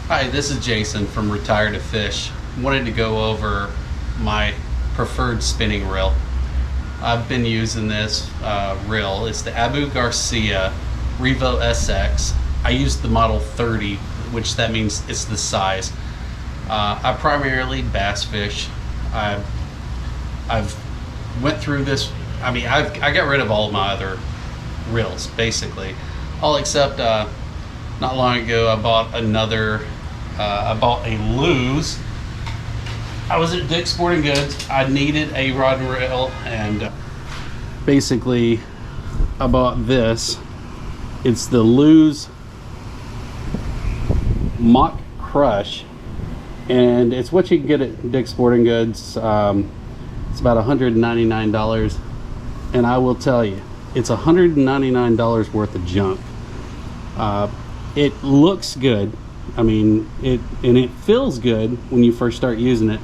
Hi, this is Jason from Retire to Fish. Wanted to go over my preferred spinning reel. I've been using this reel. It's the Abu Garcia Revo SX. I use the model 30, which that means it's the size. I primarily bass fish. I've went through this. I mean, I got rid of all of my other reels basically, all except not long ago I bought a Lose. I was at Dick's Sporting Goods. I needed a rod and reel, and basically I bought this. It's the Lose Mock Crush, and it's what you can get at Dick's Sporting Goods. It's about $199, and I will tell you, it's $199 worth of junk. It looks good. I mean, it feels good when you first start using it,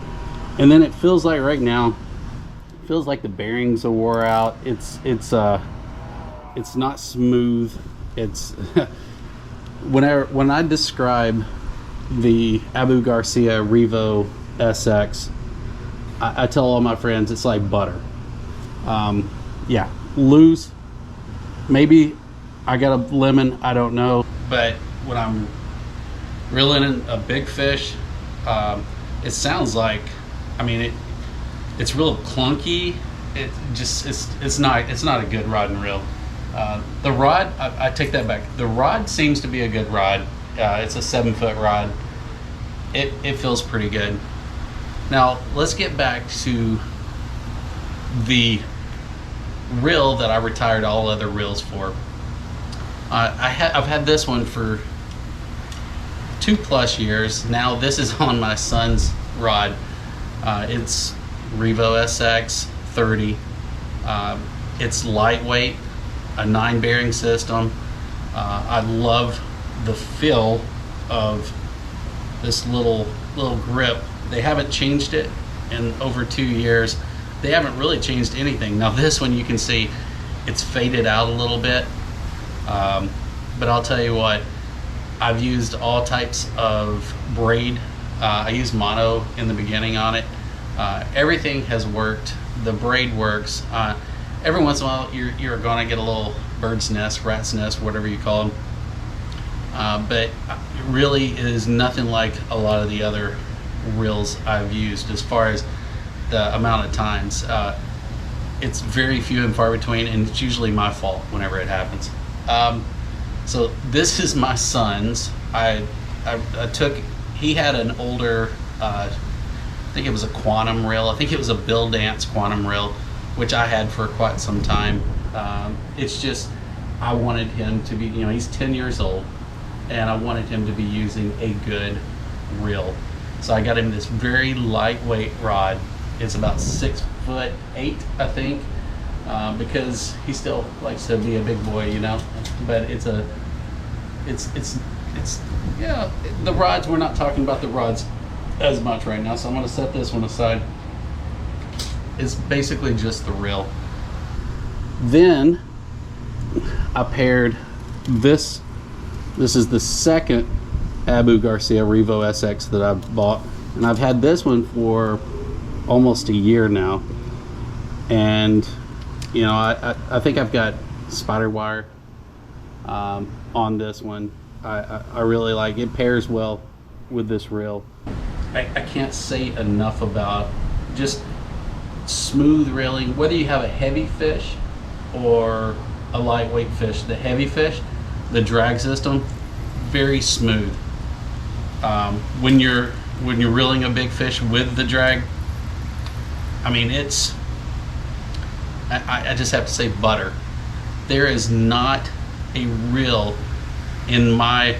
and then it feels like right now, it feels like the bearings are wore out. It's not smooth. It's when I describe the Abu Garcia Revo SX, I tell all my friends it's like butter. Yeah, Lose. Maybe I got a lemon, I don't know. But when I'm reeling in a big fish, it sounds like, I mean, it's real clunky. It's not a good rod and reel. The rod, I take that back. The rod seems to be a good rod. It's a 7-foot rod. It feels pretty good. Now let's get back to the reel that I retired all other reels for. I've had this one for 2+ years now. This is on my son's rod. It's Revo SX 30. It's lightweight, a 9 bearing system. I love the feel of this little grip. They haven't changed it in over 2 years. They haven't really changed anything. Now this one, you can see it's faded out a little bit, but I'll tell you what, I've used all types of braid. I used mono in the beginning on it. Everything has worked. The braid works. Every once in a while you're gonna get a little bird's nest, rat's nest, whatever you call them, but it really is nothing like a lot of the other reels I've used as far as the amount of times. It's very few and far between, and it's usually my fault whenever it happens. So this is my son's. I took, he had an older, I think it was a quantum reel. I think it was a Bill Dance quantum reel, which I had for quite some time. It's just, I wanted him to be, you know, he's 10 years old, and I wanted him to be using a good reel. So I got him this very lightweight rod. It's about 6'8", I think, because he still likes to be a big boy, you know. But it's yeah. The rods, we're not talking about the rods as much right now, so I'm going to set this one aside. It's basically just the reel. Then I paired this. This is the second Abu Garcia Revo SX that I've bought, and I've had this one for almost a year now, and you know, I think I've got spider wire on this one. I really like it. Pairs well with this reel. I can't say enough about just smooth reeling, whether you have a heavy fish or a lightweight fish. The heavy fish, the drag system, very smooth. When you're reeling a big fish with the drag, I mean, it's, I just have to say butter. There is not a reel in my,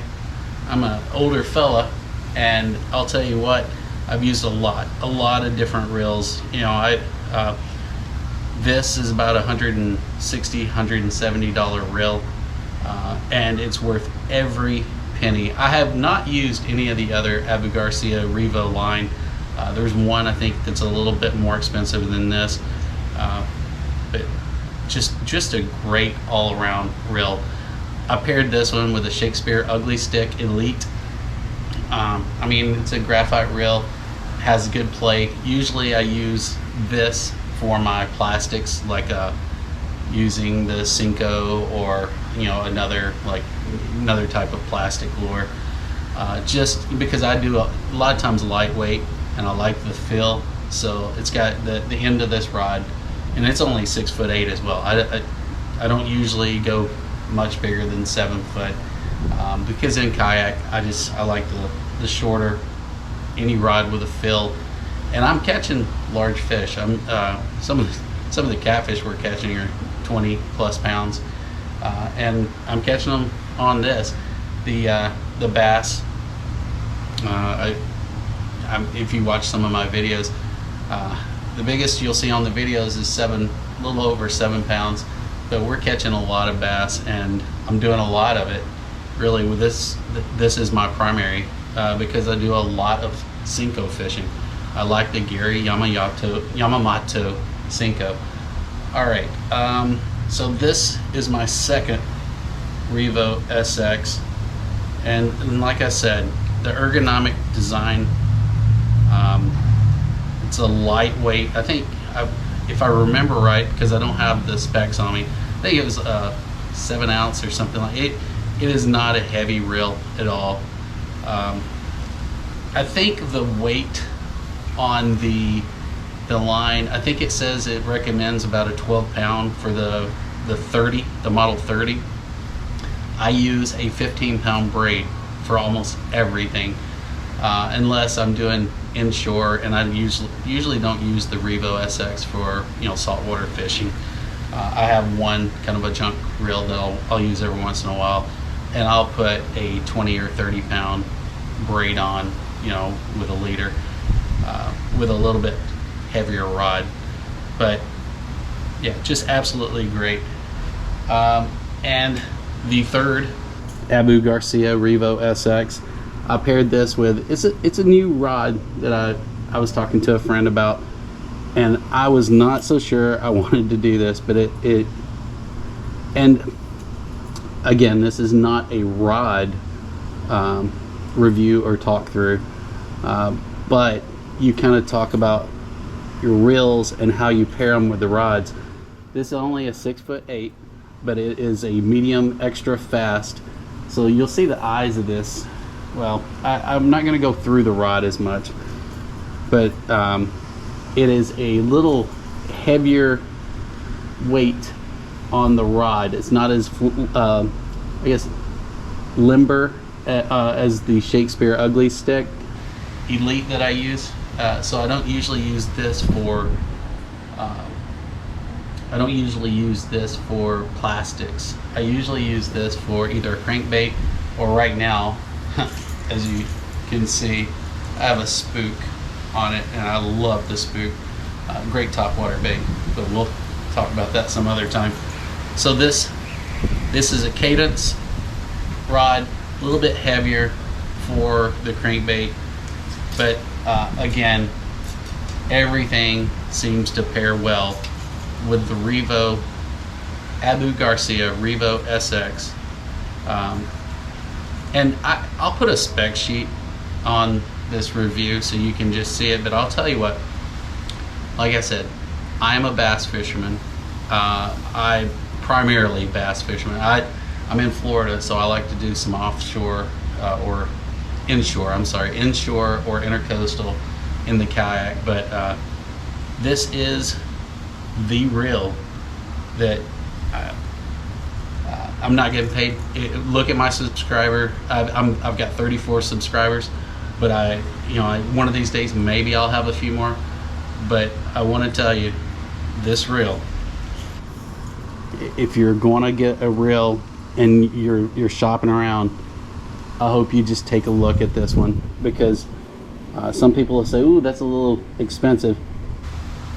I'm an older fella, and I'll tell you what, I've used a lot of different reels. You know, this is about $160, $170 reel, and it's worth every penny. I have not used any of the other Abu Garcia Revo line. There's one I think that's a little bit more expensive than this, but just a great all-around reel. I paired this one with a Shakespeare Ugly Stick Elite. I mean, it's a graphite reel, has good play. Usually I use this for my plastics, like using the Cinco or another type of plastic lure. Just because I do a lot of times lightweight, and I like the feel. So it's got the end of this rod, and it's only 6'8" as well. I don't usually go much bigger than 7 foot, because in kayak I like the shorter, any rod with a fill. And I'm catching large fish. I'm some of the catfish we're catching are 20 plus pounds, and I'm catching them on this. The bass. If you watch some of my videos, the biggest you'll see on the videos is a little over 7 pounds. But we're catching a lot of bass, and I'm doing a lot of it. Really, with this is my primary, because I do a lot of Cinco fishing. I like the Gary Yamamoto Cinco. All right, so this is my second Revo SX, and like I said, the ergonomic design. It's a lightweight. I think, if I remember right, because I don't have the specs on me, I think it was 7 ounce or something like it. It is not a heavy reel at all. I think the weight on the line, I think it says it recommends about a 12 pound for the model 30. I use a 15 pound braid for almost everything, unless I'm doing inshore, and I usually don't use the Revo SX for saltwater fishing. I have one kind of a junk reel that I'll use every once in a while, and I'll put a 20 or 30 pound braid on, with a leader, with a little bit heavier rod. But yeah, just absolutely great. And the third Abu Garcia Revo SX, I paired this with, it's a new rod that I was talking to a friend about, and I was not so sure I wanted to do this, but and again, this is not a rod review or talk through, but you kind of talk about your reels and how you pair them with the rods. This is only a 6'8", but it is a medium extra fast. So you'll see the eyes of this. Well, I'm not going to go through the rod as much, but it is a little heavier weight on the rod. It's not as I guess limber as the Shakespeare Ugly Stick Elite that I use. So I don't usually use this for plastics. I usually use this for either a crankbait, or right now, as you can see, I have a spook on it, and I love the spook. Great topwater bait, but we'll talk about that some other time. So this is a Cadence rod, a little bit heavier for the crankbait, but again, everything seems to pair well with the Revo Abu Garcia Revo SX. And I'll put a spec sheet on this review so you can just see it, but I'll tell you what, like I said, I'm a bass fisherman. I primarily bass fisherman. I'm in Florida, so I like to do some offshore or inshore or intercoastal in the kayak, but this is the reel that I'm not getting paid. Look at my subscriber. I've got 34 subscribers, but one of these days maybe I'll have a few more. But I want to tell you, this reel, if you're going to get a reel and you're shopping around, I hope you just take a look at this one, because some people will say, ooh, that's a little expensive.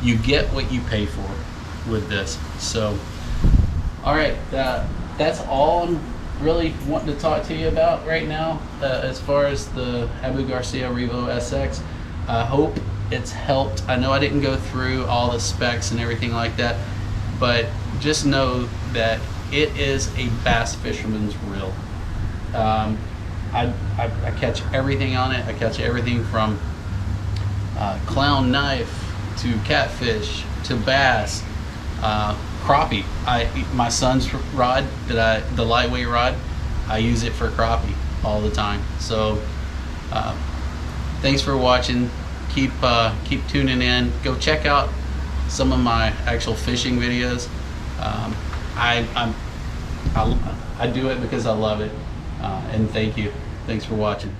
You get what you pay for with this. So all right, that's all I'm really wanting to talk to you about right now, as far as the Abu Garcia Revo SX. I hope it's helped. I know I didn't go through all the specs and everything like that, but just know that it is a bass fisherman's reel. I catch everything on it. I catch everything from clown knife to catfish to bass, crappie. My son's rod the lightweight rod, I use it for crappie all the time. So thanks for watching. Keep tuning in. Go check out some of my actual fishing videos. I do it because I love it. And thanks for watching.